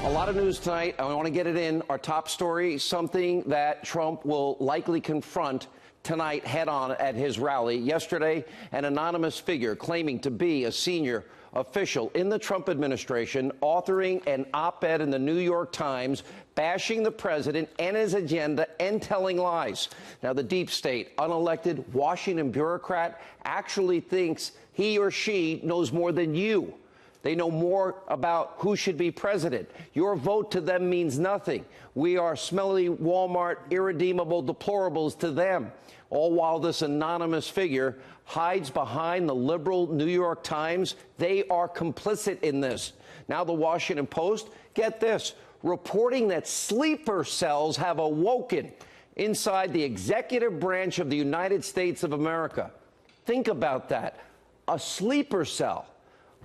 A lot of news tonight. I want to get it in. Our top story, something that Trump will likely confront tonight head-on at his rally. Yesterday, an anonymous figure claiming to be a senior official in the Trump administration authoring an op-ed in the New York Times bashing the president and his agenda and telling lies. Now, the deep state, unelected Washington bureaucrat, actually thinks he or she knows more than you. They know more about who should be president. Your vote to them means nothing. We are smelly Walmart, irredeemable deplorables to them. All while this anonymous figure hides behind the liberal New York Times. They are complicit in this. Now the Washington Post, get this, reporting that sleeper cells have awoken inside the executive branch of the United States of America. Think about that. A sleeper cell.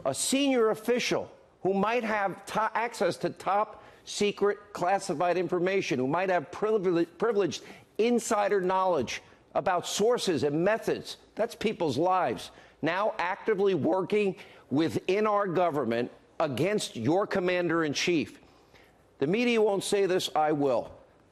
A senior official who might have access to top secret classified information, who might have privileged insider knowledge about sources and methods. That's people's lives. Now actively working within our government against your commander-in-chief. The media won't say this, I will.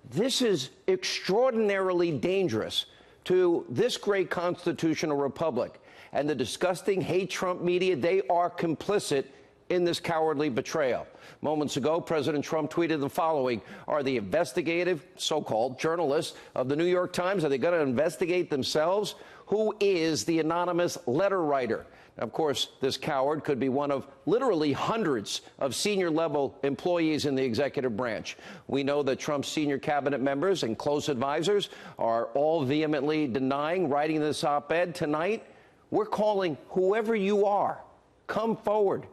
This is extraordinarily dangerous to this great constitutional republic. And the disgusting hate Trump media, they are complicit in this cowardly betrayal. Moments ago, President Trump tweeted the following. Are the investigative, so-called, journalists of the New York Times, are they going to investigate themselves? Who is the anonymous letter writer? Now, of course, this coward could be one of literally hundreds of senior-level employees in the executive branch. We know that Trump's senior cabinet members and close advisors are all vehemently denying writing this op-ed tonight. We're calling whoever you are, come forward.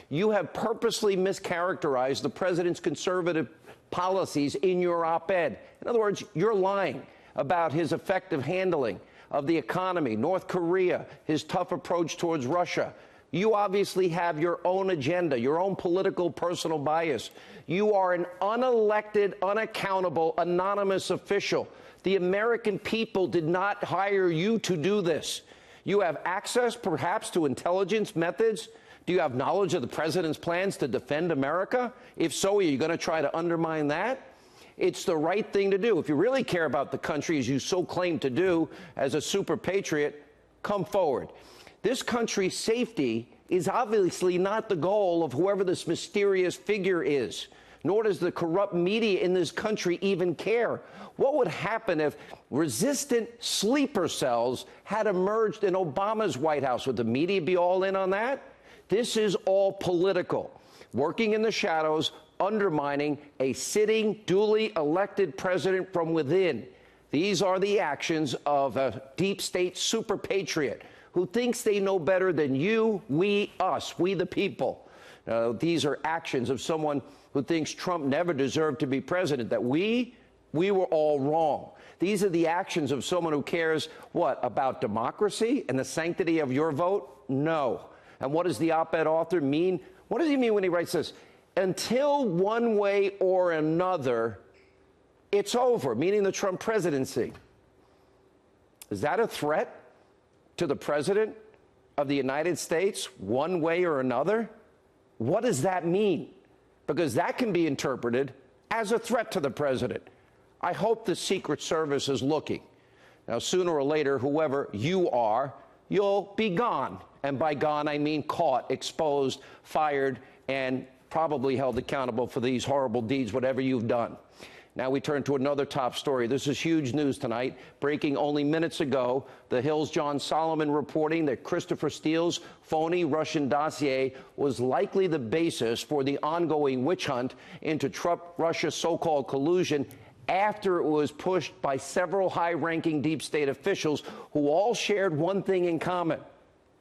You have purposely mischaracterized the president's conservative policies in your op-ed. In other words, you're lying about his effective handling of the economy, North Korea, his tough approach towards Russia. You obviously have your own agenda, your own political personal bias. You are an unelected, unaccountable, anonymous official. The American people did not hire you to do this. You have access, perhaps, to intelligence methods. Do you have knowledge of the president's plans to defend America? If so, are you going to try to undermine that? It's the right thing to do. If you really care about the country, as you so claim to do, as a super patriot, come forward. This country's safety is obviously not the goal of whoever this mysterious figure is, nor does the corrupt media in this country even care. What would happen if resistant sleeper cells had emerged in Obama's White House? Would the media be all in on that? This is all political, working in the shadows, undermining a sitting, duly elected president from within. These are the actions of a deep state super patriot who thinks they know better than you, we, us, we the people. These are actions of someone who thinks Trump never deserved to be president, that we were all wrong. These are the actions of someone who cares, what, about democracy and the sanctity of your vote? No. And what does the op-ed author mean? What does he mean when he writes this? Until one way or another, it's over, meaning the Trump presidency. Is that a threat to the president of the United States, one way or another? What does that mean? Because that can be interpreted as a threat to the president. I hope the Secret Service is looking. Now, sooner or later, whoever you are, you'll be gone. And by gone, I mean caught, exposed, fired, and probably held accountable for these horrible deeds, whatever you've done. Now we turn to another top story. This is huge news tonight. Breaking only minutes ago, The Hill's John Solomon reporting that Christopher Steele's phony Russian dossier was likely the basis for the ongoing witch hunt into Trump-Russia so-called collusion after it was pushed by several high-ranking deep state officials who all shared one thing in common: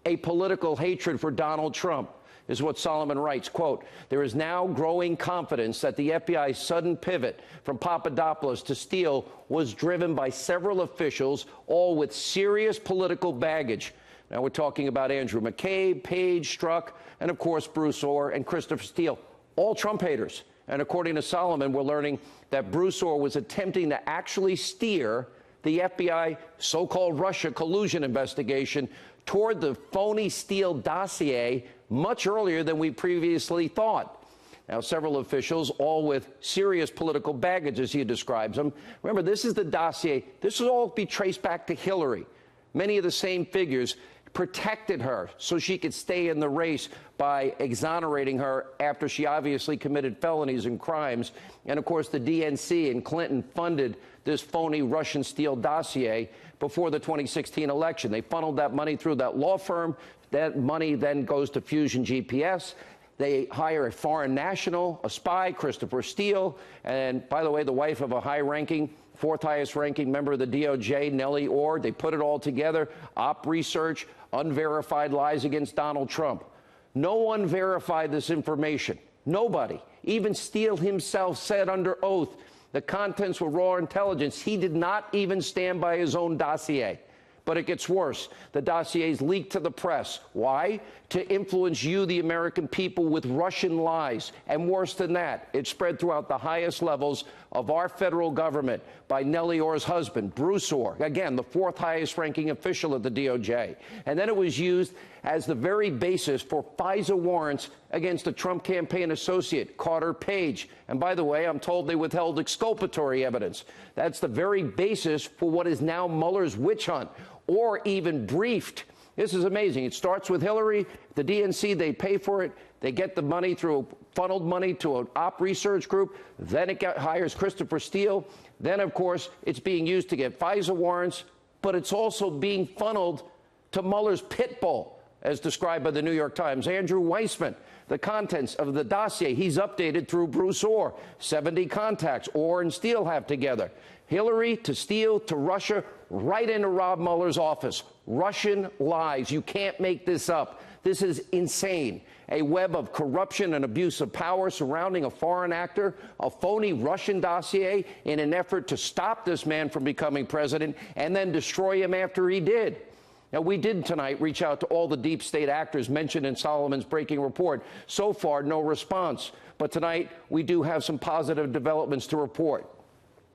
a political hatred for Donald Trump. Is what Solomon writes, quote, there is now growing confidence that the FBI's sudden pivot from Papadopoulos to Steele was driven by several officials, all with serious political baggage. Now we're talking about Andrew McCabe, Page, Strzok, and of course Bruce Orr and Christopher Steele, all Trump haters. And according to Solomon, we're learning that Bruce Orr was attempting to actually steer the FBI so-called Russia collusion investigation toward the phony Steele dossier much earlier than we previously thought. Now, several officials, all with serious political baggage, as he describes them. Remember, this is the dossier. This will all be traced back to Hillary. Many of the same figures protected her so she could stay in the race by exonerating her after she obviously committed felonies and crimes. And, of course, the DNC and Clinton funded this phony Russian steel dossier before the 2016 election. They funneled that money through that law firm. That money then goes to Fusion GPS. They hire a foreign national, a spy, Christopher Steele, and, by the way, the wife of a high-ranking, fourth highest-ranking member of the DOJ, Nellie Orr. They put it all together, op research, unverified lies against Donald Trump. No one verified this information. Nobody. Even Steele himself said under oath the contents were raw intelligence. He did not even stand by his own dossier. But it gets worse. The dossiers leaked to the press. Why? To influence you, the American people, with Russian lies. And worse than that, it spread throughout the highest levels of our federal government by Nellie Orr's husband, Bruce Orr, again, the fourth highest ranking official at the DOJ. And then it was used as the very basis for FISA warrants against a Trump campaign associate, Carter Page. And by the way, I'm told they withheld exculpatory evidence. That's the very basis for what is now Mueller's witch hunt, or even briefed. This is amazing. It starts with Hillary, the DNC, they pay for it. They get the money through funneled money to an op research group. Then it hires Christopher Steele. Then, of course, it's being used to get FISA warrants, but it's also being funneled to Mueller's pit bull, as described by the New York Times. Andrew Weissman, the contents of the dossier, he's updated through Bruce Orr. 70 contacts Orr and Steele have together. Hillary to Steele to Russia, right into Rob Mueller's office. Russian lies. You can't make this up. This is insane. A web of corruption and abuse of power surrounding a foreign actor, a phony Russian dossier in an effort to stop this man from becoming president and then destroy him after he did. Now, we did tonight reach out to all the deep state actors mentioned in Solomon's breaking report. So far, no response. But tonight, we do have some positive developments to report.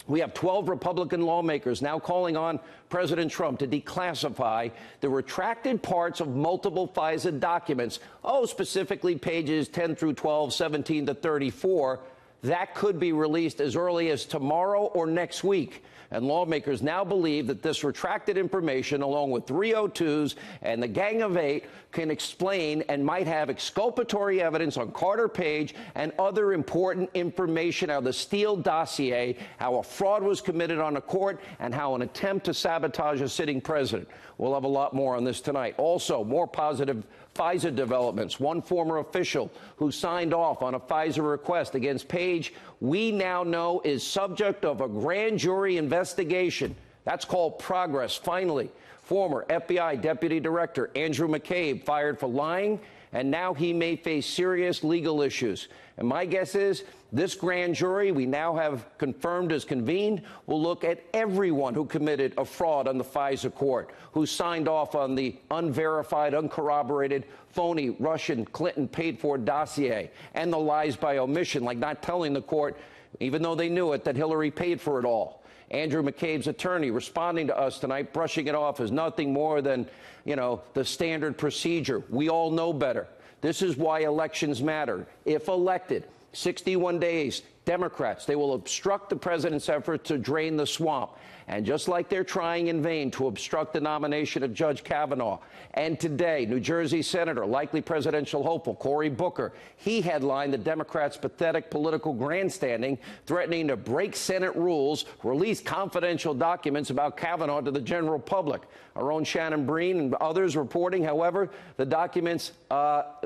We have 12 Republican lawmakers now calling on President Trump to declassify the retracted parts of multiple FISA documents, specifically pages 10 through 12, 17 to 34. That could be released as early as tomorrow or next week. And lawmakers now believe that this retracted information, along with 302s and the Gang of Eight, can explain and might have exculpatory evidence on Carter Page and other important information out of the Steele dossier, how a fraud was committed on a court, and how an attempt to sabotage a sitting president. We'll have a lot more on this tonight. Also, more positive FISA developments. One former official who signed off on a FISA request against Page, we now know is subject of a grand jury investigation. That's called progress, finally. Former FBI Deputy Director Andrew McCabe fired for lying, and now he may face serious legal issues. And my guess is this grand jury we now have confirmed is convened will look at everyone who committed a fraud on the FISA court, who signed off on the unverified, uncorroborated, phony Russian Clinton paid-for dossier, and the lies by omission, like not telling the court, even though they knew it, that Hillary paid for it all. Andrew McCabe's attorney responding to us tonight, brushing it off as nothing more than, the standard procedure. We all know better. This is why elections matter. If elected, 61 days, Democrats, they will obstruct the president's effort to drain the swamp. And just like they're trying in vain to obstruct the nomination of Judge Kavanaugh. And today, New Jersey Senator, likely presidential hopeful, Cory Booker, he headlined the Democrats' pathetic political grandstanding, threatening to break Senate rules, release confidential documents about Kavanaugh to the general public. Our own Shannon Breen and others reporting, however, the documents,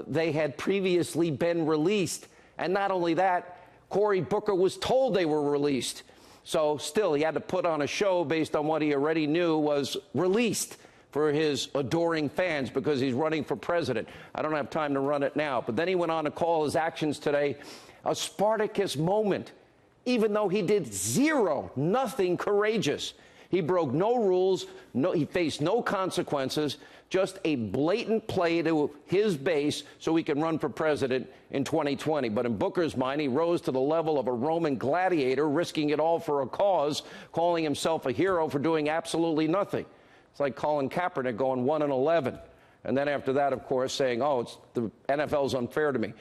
they had previously been released. And not only that, Cory Booker was told they were released. So still, he had to put on a show based on what he already knew was released for his adoring fans because he's running for president. I don't have time to run it now. But then he went on to call his actions today a Spartacus moment, even though he did nothing courageous. He broke no rules. He faced no consequences, just a blatant play to his base so he can run for president in 2020. But in Booker's mind, he rose to the level of a Roman gladiator, risking it all for a cause, calling himself a hero for doing absolutely nothing. It's like Colin Kaepernick going 1-11. And then after that, of course, saying, the NFL's unfair to me.